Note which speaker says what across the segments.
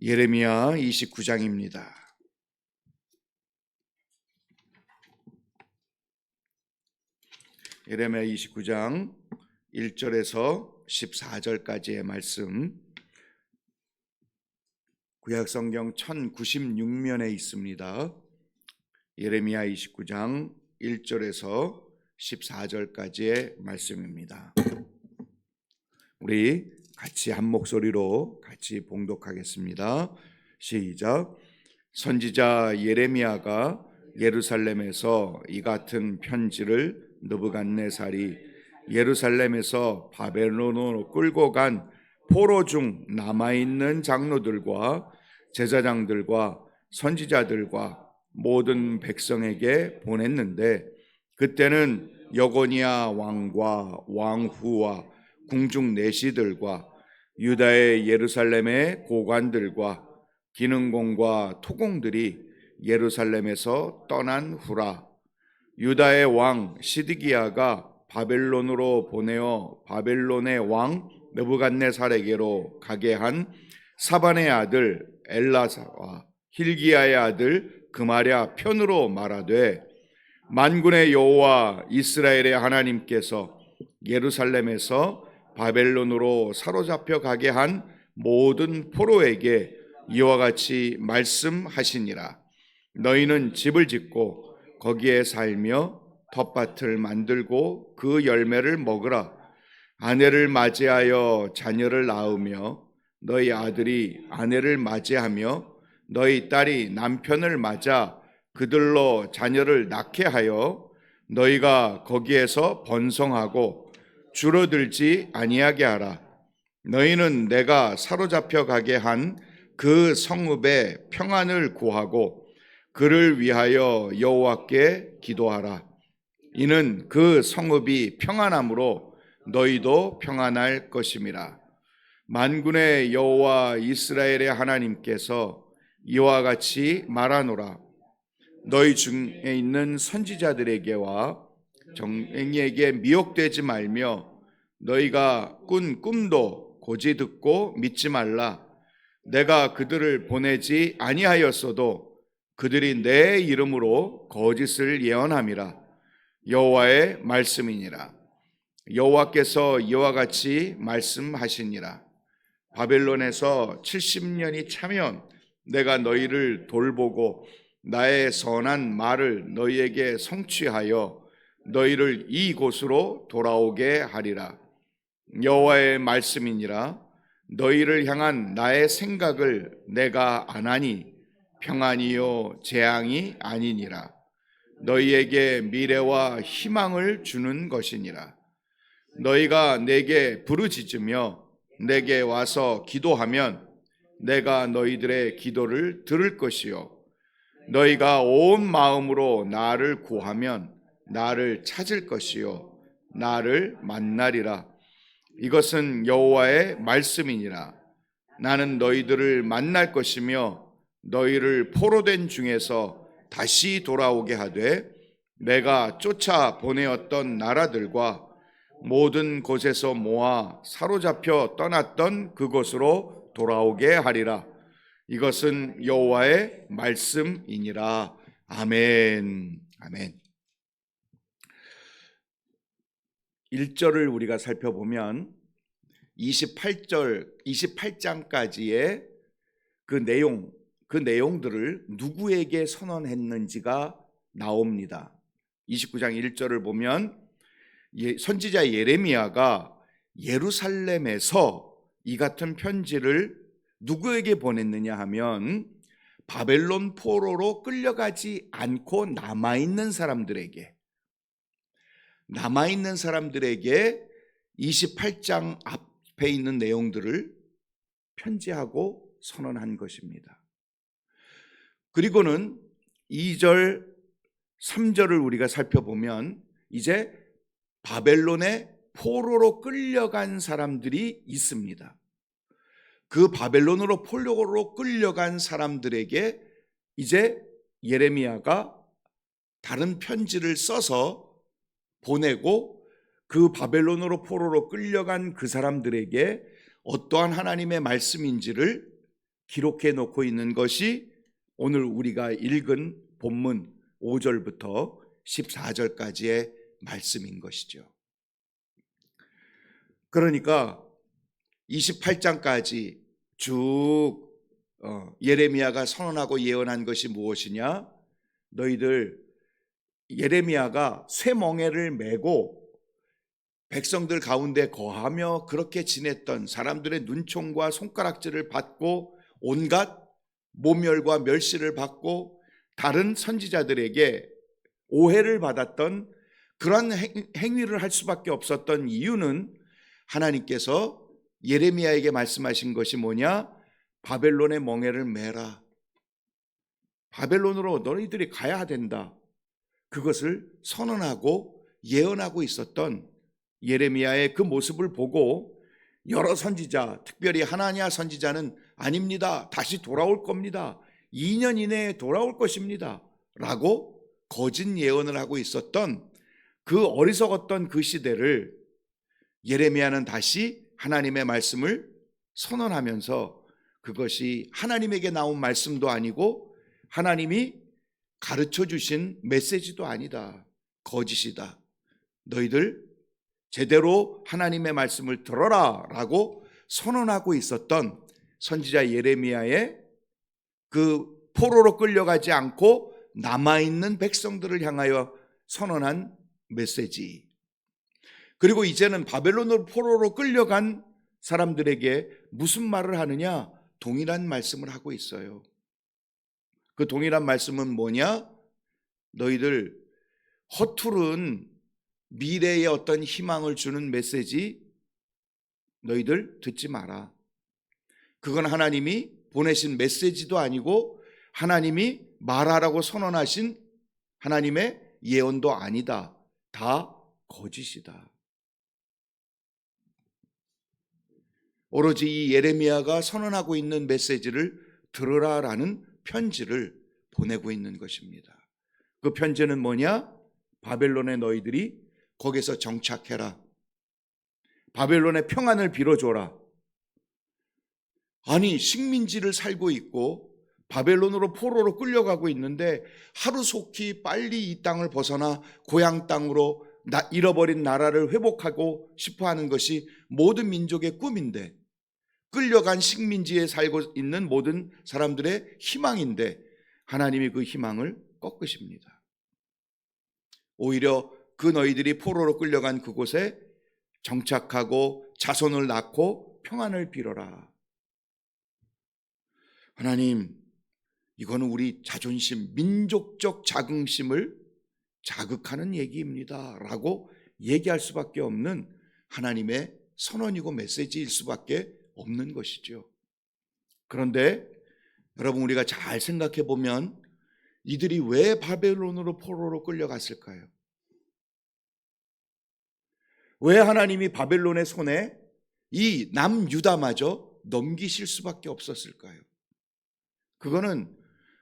Speaker 1: 예레미야 29장입니다. 예레미야 29장 1절에서 14절까지의 말씀, 구약성경 1096면에 있습니다. 예레미야 29장 1절에서 14절까지의 말씀입니다. 우리 같이 한 목소리로 같이 봉독하겠습니다. 시작. 선지자 예레미야가 예루살렘에서 이 같은 편지를 느부갓네살이 예루살렘에서 바벨론으로 끌고 간 포로 중 남아있는 장로들과 제사장들과 선지자들과 모든 백성에게 보냈는데, 그때는 여고니아 왕과 왕후와 궁중 내시들과 유다의 예루살렘의 고관들과 기능공과 토공들이 예루살렘에서 떠난 후라. 유다의 왕 시드기야가 바벨론으로 보내어 바벨론의 왕 느부갓네살에게로 가게 한 사반의 아들 엘라사와 힐기야의 아들 그마랴 편으로 말하되, 만군의 여호와 이스라엘의 하나님께서 예루살렘에서 바벨론으로 사로잡혀 가게 한 모든 포로에게 이와 같이 말씀하시니라. 너희는 집을 짓고 거기에 살며 텃밭을 만들고 그 열매를 먹으라. 아내를 맞이하여 자녀를 낳으며 너희 아들이 아내를 맞이하며 너희 딸이 남편을 맞아 그들로 자녀를 낳게 하여 너희가 거기에서 번성하고 줄어들지 아니하게 하라. 너희는 내가 사로잡혀 가게 한 그 성읍의 평안을 구하고 그를 위하여 여호와께 기도하라. 이는 그 성읍이 평안함으로 너희도 평안할 것임이라. 만군의 여호와 이스라엘의 하나님께서 이와 같이 말하노라. 너희 중에 있는 선지자들에게와 정행에게 미혹되지 말며 너희가 꾼 꿈도 고지 듣고 믿지 말라. 내가 그들을 보내지 아니하였어도 그들이 내 이름으로 거짓을 예언함이라. 여호와의 말씀이니라. 여호와께서 이와 같이 말씀하시니라. 바벨론에서 70년이 차면 내가 너희를 돌보고 나의 선한 말을 너희에게 성취하여 너희를 이곳으로 돌아오게 하리라. 여호와의 말씀이니라. 너희를 향한 나의 생각을 내가 아나니 평안이요 재앙이 아니니라. 너희에게 미래와 희망을 주는 것이니라. 너희가 내게 부르짖으며 내게 와서 기도하면 내가 너희들의 기도를 들을 것이요, 너희가 온 마음으로 나를 구하면 나를 찾을 것이요 나를 만나리라. 이것은 여호와의 말씀이니라. 나는 너희들을 만날 것이며 너희를 포로된 중에서 다시 돌아오게 하되 내가 쫓아 보내었던 나라들과 모든 곳에서 모아 사로잡혀 떠났던 그곳으로 돌아오게 하리라. 이것은 여호와의 말씀이니라. 아멘. 아멘. 1절을 우리가 살펴보면 28장까지의 그 내용들을 누구에게 선언했는지가 나옵니다. 29장 1절을 보면 선지자 예레미야가 예루살렘에서 이 같은 편지를 누구에게 보냈느냐 하면 바벨론 포로로 끌려가지 않고 남아있는 사람들에게 28장 앞에 있는 내용들을 편지하고 선언한 것입니다. 그리고는 2절, 3절을 우리가 살펴보면 이제 바벨론의 포로로 끌려간 사람들이 있습니다. 그 바벨론으로 포로로 끌려간 사람들에게 이제 예레미야가 다른 편지를 써서 보내고 그 바벨론으로 포로로 끌려간 그 사람들에게 어떠한 하나님의 말씀인지를 기록해 놓고 있는 것이 오늘 우리가 읽은 본문 5절부터 14절까지의 말씀인 것이죠. 그러니까 28장까지 쭉 예레미야가 선언하고 예언한 것이 무엇이냐? 너희들 예레미야가 쇠멍에를 메고 백성들 가운데 거하며 그렇게 지냈던 사람들의 눈총과 손가락질을 받고 온갖 모멸과 멸시를 받고 다른 선지자들에게 오해를 받았던 그런 행위를 할 수밖에 없었던 이유는 하나님께서 예레미야에게 말씀하신 것이 뭐냐? 바벨론의 멍에를 메라. 바벨론으로 너희들이 가야 된다. 그것을 선언하고 예언하고 있었던 예레미야의 그 모습을 보고 여러 선지자, 특별히 하나냐 선지자는 아닙니다. 다시 돌아올 겁니다. 2년 이내에 돌아올 것입니다. 라고 거짓 예언을 하고 있었던 그 어리석었던 그 시대를 예레미야는 다시 하나님의 말씀을 선언하면서 그것이 하나님에게 나온 말씀도 아니고 하나님이 가르쳐 주신 메시지도 아니다. 거짓이다. 너희들 제대로 하나님의 말씀을 들어라 라고 선언하고 있었던 선지자 예레미야의 그 포로로 끌려가지 않고 남아있는 백성들을 향하여 선언한 메시지. 그리고 이제는 바벨론으로 포로로 끌려간 사람들에게 무슨 말을 하느냐? 동일한 말씀을 하고 있어요. 그 동일한 말씀은 뭐냐? 너희들 허투른 미래에 어떤 희망을 주는 메시지 너희들 듣지 마라. 그건 하나님이 보내신 메시지도 아니고 하나님이 말하라고 선언하신 하나님의 예언도 아니다. 다 거짓이다. 오로지 이 예레미야가 선언하고 있는 메시지를 들으라라는 편지를 보내고 있는 것입니다. 그 편지는 뭐냐? 바벨론의 너희들이 거기서 정착해라. 바벨론의 평안을 빌어줘라. 아니, 식민지를 살고 있고 바벨론으로 포로로 끌려가고 있는데 하루속히 빨리 이 땅을 벗어나 고향 땅으로 잃어버린 나라를 회복하고 싶어하는 것이 모든 민족의 꿈인데, 끌려간 식민지에 살고 있는 모든 사람들의 희망인데 하나님이 그 희망을 꺾으십니다. 오히려 그 너희들이 포로로 끌려간 그곳에 정착하고 자손을 낳고 평안을 빌어라. 하나님, 이거는 우리 자존심, 민족적 자긍심을 자극하는 얘기입니다 라고 얘기할 수밖에 없는 하나님의 선언이고 메시지일 수밖에 없는 것이죠. 그런데 여러분, 우리가 잘 생각해 보면 이들이 왜 바벨론으로 포로로 끌려갔을까요? 왜 하나님이 바벨론의 손에 이 남유다마저 넘기실 수밖에 없었을까요? 그거는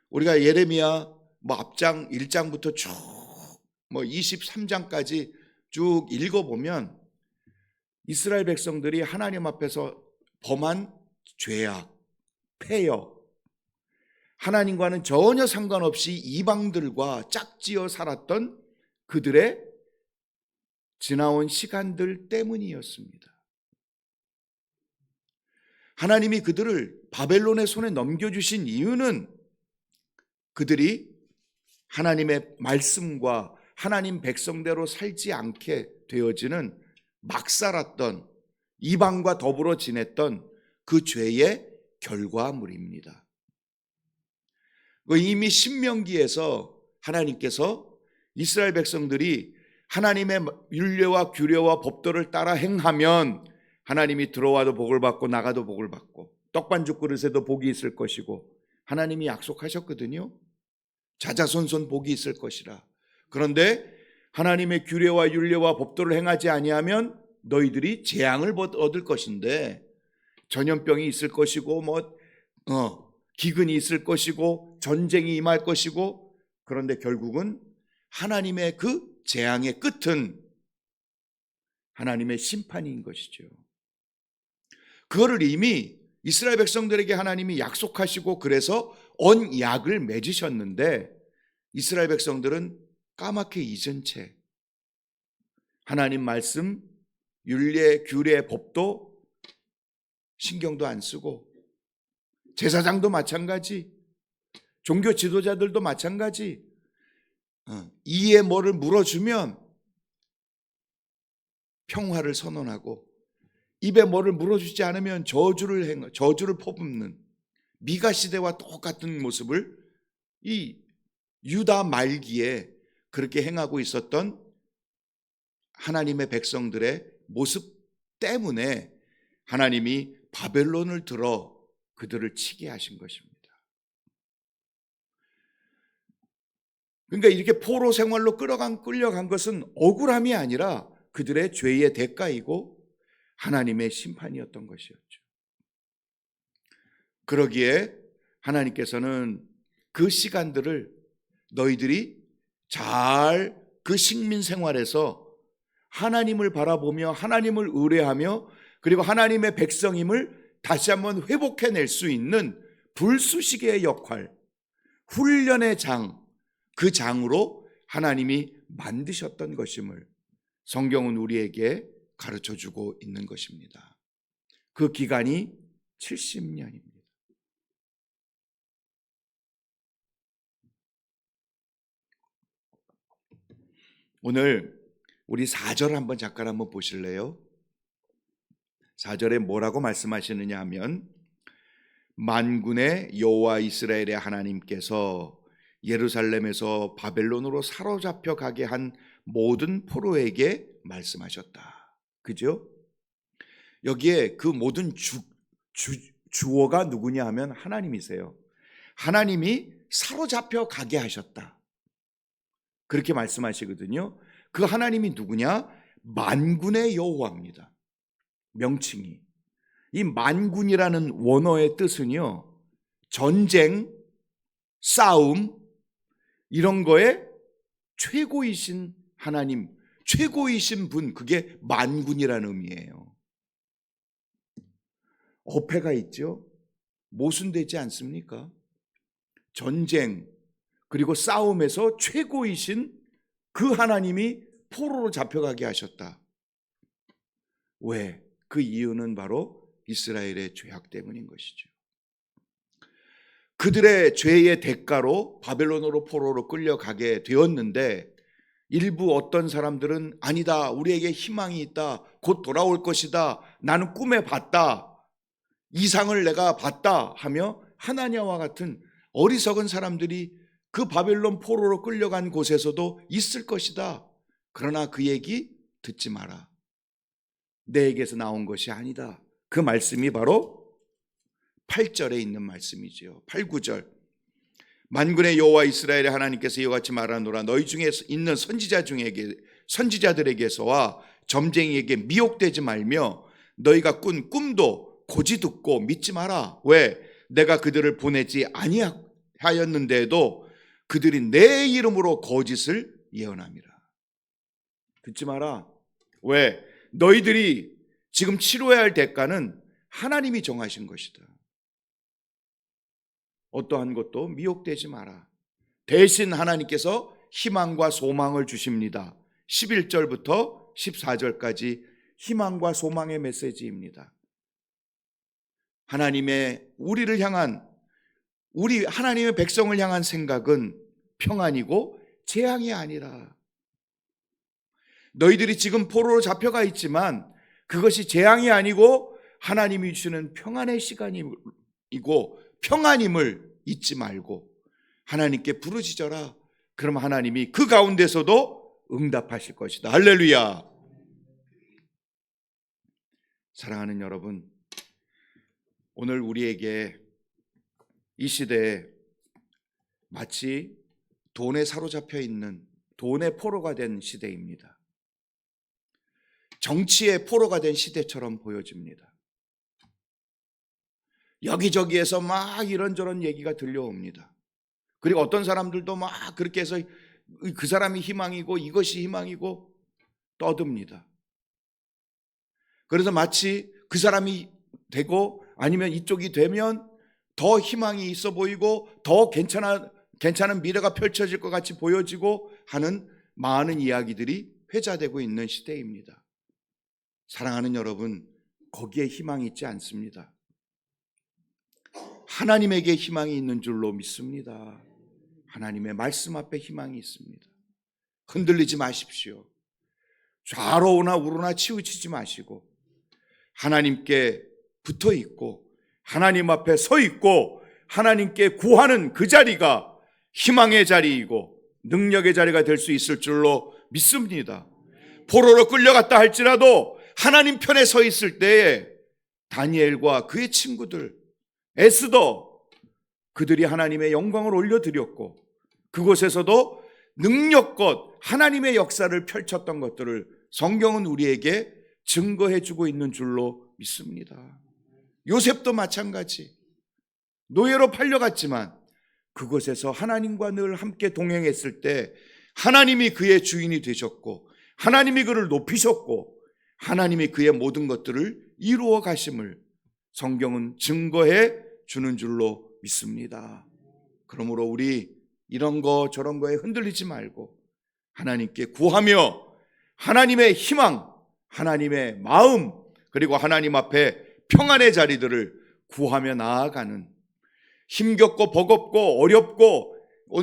Speaker 1: 우리가 예레미야 앞장 1장부터 쭉 23장까지 쭉 읽어보면 이스라엘 백성들이 하나님 앞에서 범한 죄악, 폐역, 하나님과는 전혀 상관없이 이방들과 짝지어 살았던 그들의 지나온 시간들 때문이었습니다. 하나님이 그들을 바벨론의 손에 넘겨주신 이유는 그들이 하나님의 말씀과 하나님 백성대로 살지 않게 되어지는 막 살았던 이방과 더불어 지냈던 그 죄의 결과물입니다. 이미 신명기에서 하나님께서 이스라엘 백성들이 하나님의 율례와 규례와 법도를 따라 행하면 하나님이 들어와도 복을 받고 나가도 복을 받고 떡반죽 그릇에도 복이 있을 것이고 하나님이 약속하셨거든요. 자자손손 복이 있을 것이라. 그런데 하나님의 규례와 율례와 법도를 행하지 아니하면 너희들이 재앙을 얻을 것인데 전염병이 있을 것이고 기근이 있을 것이고 전쟁이 임할 것이고, 그런데 결국은 하나님의 그 재앙의 끝은 하나님의 심판인 것이죠. 그거를 이미 이스라엘 백성들에게 하나님이 약속하시고 그래서 언약을 맺으셨는데 이스라엘 백성들은 까맣게 잊은 채 하나님 말씀, 율례, 규례, 법도 신경도 안 쓰고 제사장도 마찬가지, 종교 지도자들도 마찬가지, 이에 뭐를 물어주면 평화를 선언하고 입에 뭐를 물어주지 않으면 저주를 퍼붓는 미가 시대와 똑같은 모습을 이 유다 말기에 그렇게 행하고 있었던 하나님의 백성들의 모습 때문에 하나님이 바벨론을 들어 그들을 치게 하신 것입니다. 그러니까 이렇게 포로 생활로 끌려간 것은 억울함이 아니라 그들의 죄의 대가이고 하나님의 심판이었던 것이었죠. 그러기에 하나님께서는 그 시간들을 너희들이 잘 그 식민 생활에서 하나님을 바라보며 하나님을 의뢰하며 그리고 하나님의 백성임을 다시 한번 회복해낼 수 있는 불쑤시개의 역할, 훈련의 장, 그 장으로 하나님이 만드셨던 것임을 성경은 우리에게 가르쳐주고 있는 것입니다. 그 기간이 70년입니다. 오늘 우리 4절 한번 잠깐 한번 보실래요? 4절에 뭐라고 말씀하시느냐 하면 만군의 여호와 이스라엘의 하나님께서 예루살렘에서 바벨론으로 사로잡혀 가게 한 모든 포로에게 말씀하셨다. 그죠? 여기에 그 모든 주어가 누구냐 하면 하나님이세요. 하나님이 사로잡혀 가게 하셨다. 그렇게 말씀하시거든요. 그 하나님이 누구냐? 만군의 여호와입니다. 명칭이. 이 만군이라는 원어의 뜻은요, 전쟁, 싸움 이런 거에 최고이신 하나님, 최고이신 분, 그게 만군이라는 의미예요. 어폐가 있죠. 모순되지 않습니까? 전쟁 그리고 싸움에서 최고이신 그 하나님이 포로로 잡혀가게 하셨다. 왜? 그 이유는 바로 이스라엘의 죄악 때문인 것이죠. 그들의 죄의 대가로 바벨론으로 포로로 끌려가게 되었는데 일부 어떤 사람들은 아니다, 우리에게 희망이 있다, 곧 돌아올 것이다, 나는 꿈에 봤다, 이상을 내가 봤다 하며 하나냐와 같은 어리석은 사람들이 그 바벨론 포로로 끌려간 곳에서도 있을 것이다. 그러나 그 얘기 듣지 마라. 내에게서 나온 것이 아니다. 그 말씀이 바로 8절에 있는 말씀이지요. 8, 9절. 만군의 여호와 이스라엘의 하나님께서 이와같이 말하노라. 너희 중에 있는 선지자들에게서와 점쟁이에게 미혹되지 말며 너희가 꾼 꿈도 고지 듣고 믿지 마라. 왜? 내가 그들을 보내지 아니하였는데도 그들이 내 이름으로 거짓을 예언함이라. 듣지 마라. 왜? 너희들이 지금 치러야 할 대가는 하나님이 정하신 것이다. 어떠한 것도 미혹되지 마라. 대신 하나님께서 희망과 소망을 주십니다. 11절부터 14절까지 희망과 소망의 메시지입니다. 하나님의 우리를 향한, 우리 하나님의 백성을 향한 생각은 평안이고 재앙이 아니라, 너희들이 지금 포로로 잡혀가 있지만 그것이 재앙이 아니고 하나님이 주시는 평안의 시간이고 평안임을 잊지 말고 하나님께 부르짖어라. 그럼 하나님이 그 가운데서도 응답하실 것이다. 할렐루야. 사랑하는 여러분, 오늘 우리에게 이 시대에 마치 돈에 사로잡혀 있는, 돈의 포로가 된 시대입니다. 정치의 포로가 된 시대처럼 보여집니다. 여기저기에서 막 이런저런 얘기가 들려옵니다. 그리고 어떤 사람들도 막 그렇게 해서 그 사람이 희망이고 이것이 희망이고 떠듭니다. 그래서 마치 그 사람이 되고 아니면 이쪽이 되면 더 희망이 있어 보이고 더 괜찮은 미래가 펼쳐질 것 같이 보여지고 하는 많은 이야기들이 회자되고 있는 시대입니다. 사랑하는 여러분, 거기에 희망이 있지 않습니다. 하나님에게 희망이 있는 줄로 믿습니다. 하나님의 말씀 앞에 희망이 있습니다. 흔들리지 마십시오. 좌로 오나 우로나 치우치지 마시고 하나님께 붙어 있고 하나님 앞에 서 있고 하나님께 구하는 그 자리가 희망의 자리이고 능력의 자리가 될 수 있을 줄로 믿습니다. 포로로 끌려갔다 할지라도 하나님 편에 서 있을 때에 다니엘과 그의 친구들, 에스더, 그들이 하나님의 영광을 올려드렸고 그곳에서도 능력껏 하나님의 역사를 펼쳤던 것들을 성경은 우리에게 증거해주고 있는 줄로 믿습니다. 요셉도 마찬가지. 노예로 팔려갔지만 그곳에서 하나님과 늘 함께 동행했을 때 하나님이 그의 주인이 되셨고 하나님이 그를 높이셨고 하나님이 그의 모든 것들을 이루어 가심을 성경은 증거해 주는 줄로 믿습니다. 그러므로 우리 이런 거 저런 거에 흔들리지 말고 하나님께 구하며 하나님의 희망, 하나님의 마음, 그리고 하나님 앞에 평안의 자리들을 구하며 나아가는, 힘겹고 버겁고 어렵고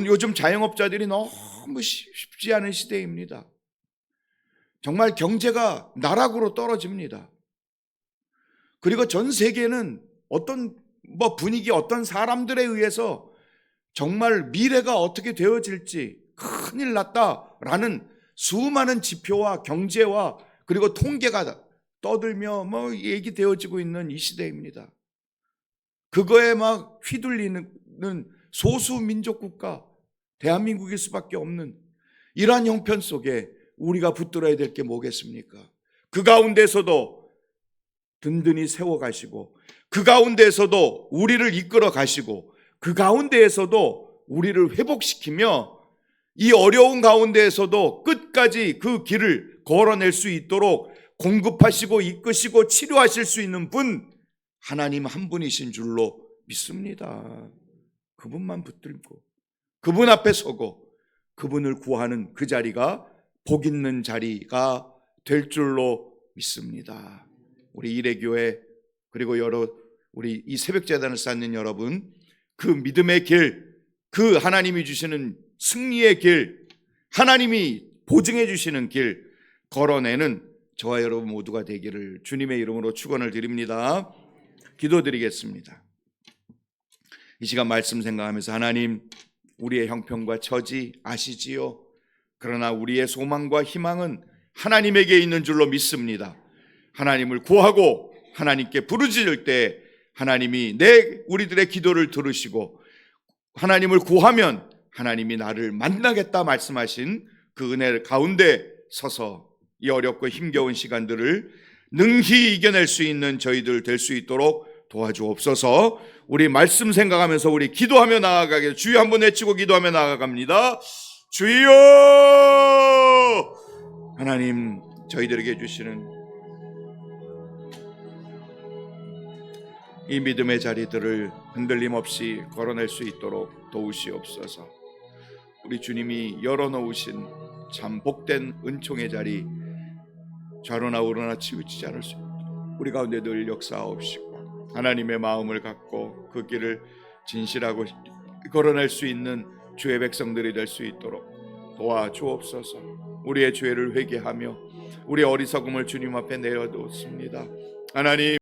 Speaker 1: 요즘 자영업자들이 너무 쉽지 않은 시대입니다. 정말 경제가 나락으로 떨어집니다. 그리고 전 세계는 어떤 분위기, 어떤 사람들에 의해서 정말 미래가 어떻게 되어질지 큰일 났다라는 수많은 지표와 경제와 그리고 통계가 떠들며 얘기되어지고 있는 이 시대입니다. 그거에 막 휘둘리는 소수 민족 국가 대한민국일 수밖에 없는 이러한 형편 속에 우리가 붙들어야 될 게 뭐겠습니까? 그 가운데서도 든든히 세워가시고 그 가운데에서도 우리를 이끌어 가시고 그 가운데에서도 우리를 회복시키며 이 어려운 가운데에서도 끝까지 그 길을 걸어낼 수 있도록 공급하시고 이끄시고 치료하실 수 있는 분, 하나님 한 분이신 줄로 믿습니다. 그분만 붙들고 그분 앞에 서고 그분을 구하는 그 자리가 복 있는 자리가 될 줄로 믿습니다. 우리 이레교회 그리고 우리 이 새벽재단을 쌓는 여러분, 그 믿음의 길, 그 하나님이 주시는 승리의 길, 하나님이 보증해 주시는 길 걸어내는 저와 여러분 모두가 되기를 주님의 이름으로 축원을 드립니다. 기도드리겠습니다. 이 시간 말씀 생각하면서 하나님, 우리의 형편과 처지 아시지요? 그러나 우리의 소망과 희망은 하나님에게 있는 줄로 믿습니다. 하나님을 구하고 하나님께 부르짖을 때 하나님이 우리들의 기도를 들으시고 하나님을 구하면 하나님이 나를 만나겠다 말씀하신 그 은혜 가운데 서서 이 어렵고 힘겨운 시간들을 능히 이겨낼 수 있는 저희들 될 수 있도록 도와주옵소서. 우리 말씀 생각하면서 우리 기도하며 나아가게 주여 한번 외치고 기도하며 나아갑니다. 주여! 하나님, 저희들에게 주시는 이 믿음의 자리들을 흔들림 없이 걸어낼 수 있도록 도우시옵소서. 우리 주님이 열어놓으신 참 복된 은총의 자리, 좌로나 우로나 치우치지 않을 수 있도록 우리 가운데 늘 역사하옵시고 하나님의 마음을 갖고 그 길을 진실하고 걸어낼 수 있는 주의 백성들이 될 수 있도록 도와주옵소서. 우리의 죄를 회개하며 우리의 어리석음을 주님 앞에 내어놓습니다. 하나님,